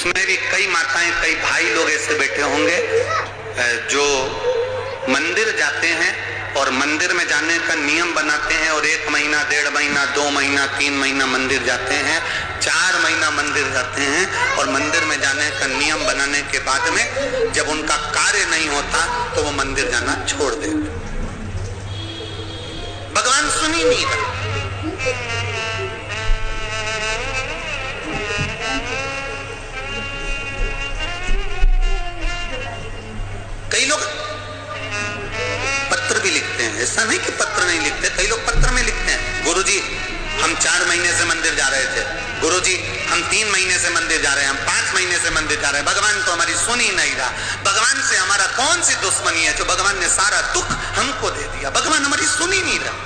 उसमें भी कई माताएं, कई भाई लोग ऐसे बैठे होंगे जो मंदिर जाते हैं और मंदिर में जाने का नियम बनाते हैं और 1 महीना, 1.5 महीना, 2 महीना, 3 महीना मंदिर जाते हैं, 4 महीना मंदिर जाते हैं और मंदिर में जाने का नियम बनाने के बाद में जब उनका कार्य नहीं होता तो वो मंदिर जाना छोड़ देते। भगवान सुन ही नहीं रहा। कई लोग पत्र भी लिखते हैं, ऐसा नहीं कि पत्र नहीं लिखते, कई लोग पत्र में लिखते हैं, गुरुजी हम 4 महीने से मंदिर जा रहे थे, गुरुजी हम 3 महीने से मंदिर जा रहे हैं, हम 5 महीने से मंदिर जा रहे हैं, भगवान तो हमारी सुन ही नहीं रहा। भगवान से हमारा कौन सी दुश्मनी है जो भगवान ने सारा दुख हमको दे दिया? भगवान हमारी सुन ही नहीं रहा।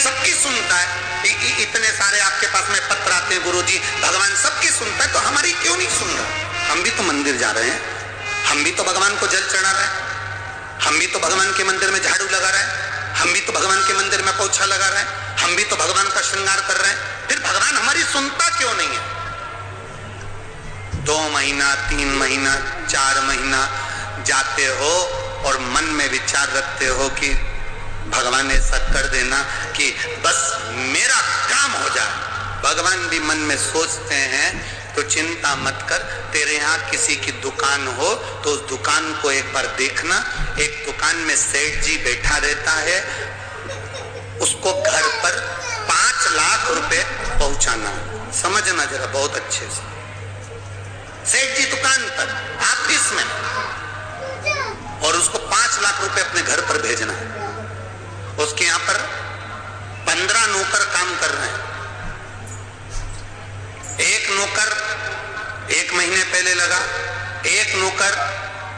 सबकी सुनता है, इतने सारे आपके पास में पत्र आते हैं, गुरुजी भगवान सबकी सुनता है तो हमारी क्यों नहीं सुन रहा? हम भी तो मंदिर जा रहे हैं, हम भी तो भगवान को जल चढ़ा रहे हैं, हम भी तो भगवान के मंदिर में झाड़ू लगा रहे हैं, हम भी तो भगवान के मंदिर में पोछा लगा रहे हैं, हम भी तो भगवान का श्रृंगार कर रहे हैं, फिर भगवान हमारी सुनता क्यों नहीं है? 2 महीना, 3 महीना, 4 महीना जाते हो और मन में विचार रखते हो कि भगवान ऐसा कर देना कि बस मेरा काम हो जाए। भगवान भी मन में सोचते हैं तो चिंता मत कर, तेरे यहाँ किसी की दुकान हो तो उस दुकान को एक बार देखना। एक दुकान में सेठ जी बैठा रहता है, उसको घर पर 5 लाख रुपए पहुंचाना। समझना जरा बहुत अच्छे से, सेठ जी दुकान पर ऑफिस में, और उसको 5 लाख रुपए अपने घर पर भेजना है। उसके यहां पर 15 नौकर काम कर रहे हैं। एक नौकर 1 महीने पहले लगा, एक नौकर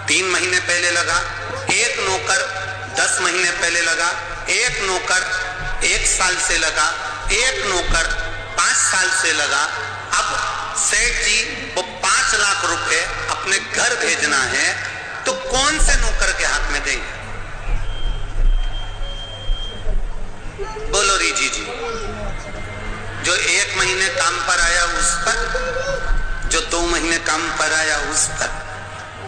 3 महीने पहले लगा, एक नौकर 10 महीने पहले लगा, एक नौकर 1 साल से लगा, एक नौकर 5 साल से लगा। अब सेठ जी वो 5 लाख रुपए अपने घर भेजना है तो कौन से नौकर के हाथ में देंगे? बोलो रीजी जी। जो 1 महीने काम पर आया उस पर, जो 2 महीने काम पर आया उस पर,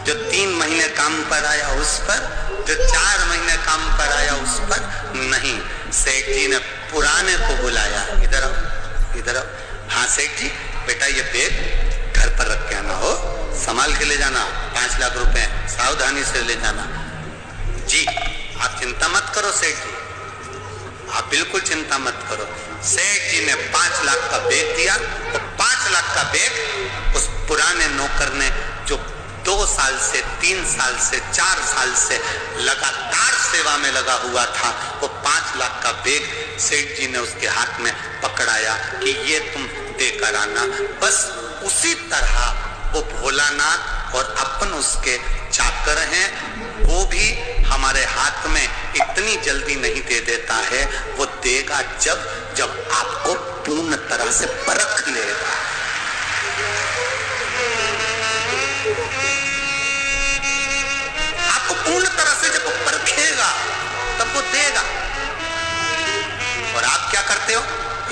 जो 3 महीने काम पर आया उस पर, जो 4 महीने काम पर आया उस पर नहीं। सेठ जी ने पुराने को बुलाया, इधर आओ, इधर आओ। हाँ सेठ जी, बेटा ये बैग घर पर रख के आना, हो संभाल के ले जाना, 5 लाख रुपए सावधानी से ले जाना। जी आप चिंता मत करो सेठ जी, आप बिल्कुल चिंता मत करो। सेठ जी ने 5 लाख का बैग दिया, तो 5 लाख का बैग उस पुराने नौकर ने जो 2 साल से, 3 साल से, 4 साल से लगातार सेवा में लगा हुआ था, वो 5 लाख का बैग सेठ जी ने उसके हाथ में पकड़ाया कि ये तुम देकर आना। बस उसी तरह वो भोलानाथ और अपन उसके चाकर हैं, वो भी हमारे हाथ में इतनी जल्दी नहीं दे देता है, वो देगा जब आपको पूर्ण तरह से परख लेगा। आपको पूर्ण तरह से जब वो परखेगा तब वो देगा। और आप क्या करते हो?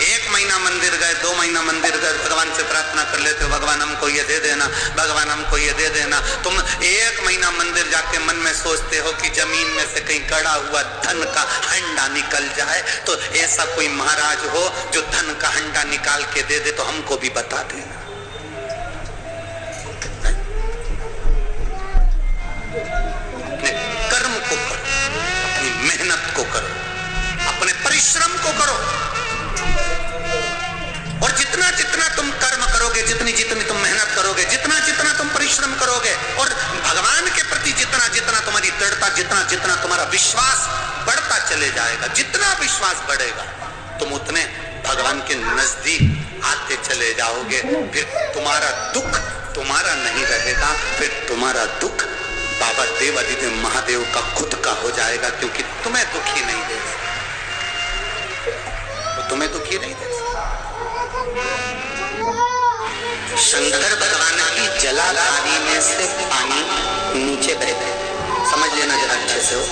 1 महीना मंदिर गए, 2 महीना मंदिर गए, भगवान से प्रार्थना कर लेते हो, भगवान हमको ये दे देना, भगवान हमको ये दे देना। तुम 1 महीना मंदिर जाके मन में सोचते हो कि जमीन में से कहीं गड़ा हुआ धन का हंडा निकल जाए, तो ऐसा कोई महाराज हो जो धन का हंडा निकाल के दे दे तो हमको भी बता देना। अपने कर्म को करो, अपनी मेहनत को करो, अपने परिश्रम को करो, और जितना जितना तुम कर्म करोगे, जितनी जितनी तुम मेहनत करोगे, जितना जितना तुम परिश्रम करोगे, और भगवान के प्रति जितना जितना तुम्हारी दृढ़ता, जितना जितना तुम्हारा विश्वास बढ़ता चले जाएगा, जितना विश्वास बढ़ेगा तुम उतने भगवान के नजदीक आते चले जाओगे। फिर तुम्हारा दुख तुम्हारा नहीं रहेगा, फिर तुम्हारा दुख बाबा देवादिदेव महादेव का खुद का हो जाएगा, क्योंकि तुम्हें दुखी नहीं दे सकते, तो तुम्हें दुखी नहीं दे सकते। शंकर भगवान की जलाधारी में से पानी नीचे बह गए, समझ लेना जरा अच्छे से हो।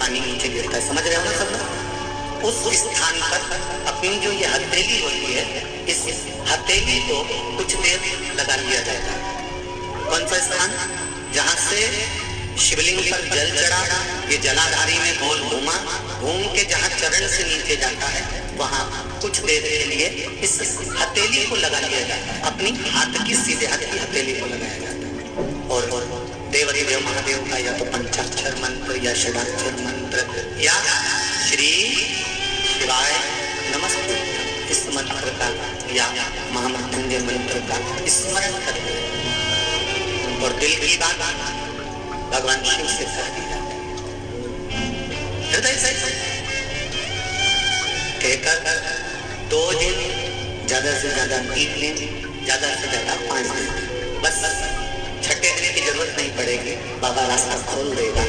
पानी नीचे गिरता है, समझ रहे हो ना सब लोग? उस स्थान पर अपनी जो ये हथेली होती है, इस हथेली को कुछ देर लगा लिया जाता है। कौन सा स्थान? जहां से शिवलिंग पर जल चढ़ा, ये जलाधारी में गोल घूमा, घूम के जहां चरण से नीचे जाता है वहां कुछ देर के लिए इस हथेली को लगा लिया जाता है। अपनी हाथ की सीधे हाथ की हथेली को लगाया जाता है। और देवाधिदेव महादेव का या तो पंचाक्षर मंत्र या षडाक्षर मंत्र या श्री शिवाय नमस्ते इस मंत्र का या महामृत्युंजय मंत्र का स्मरण करते हैं और दिल की बात भगवान शिव से कह दी जाती है। हृदय से कहकर 2 दिन, ज्यादा से ज्यादा 3 दिन, ज्यादा से ज्यादा 5 दिन, बस छठे दिन की जरूरत नहीं पड़ेगी, बाबा रास्ता खोल देगा।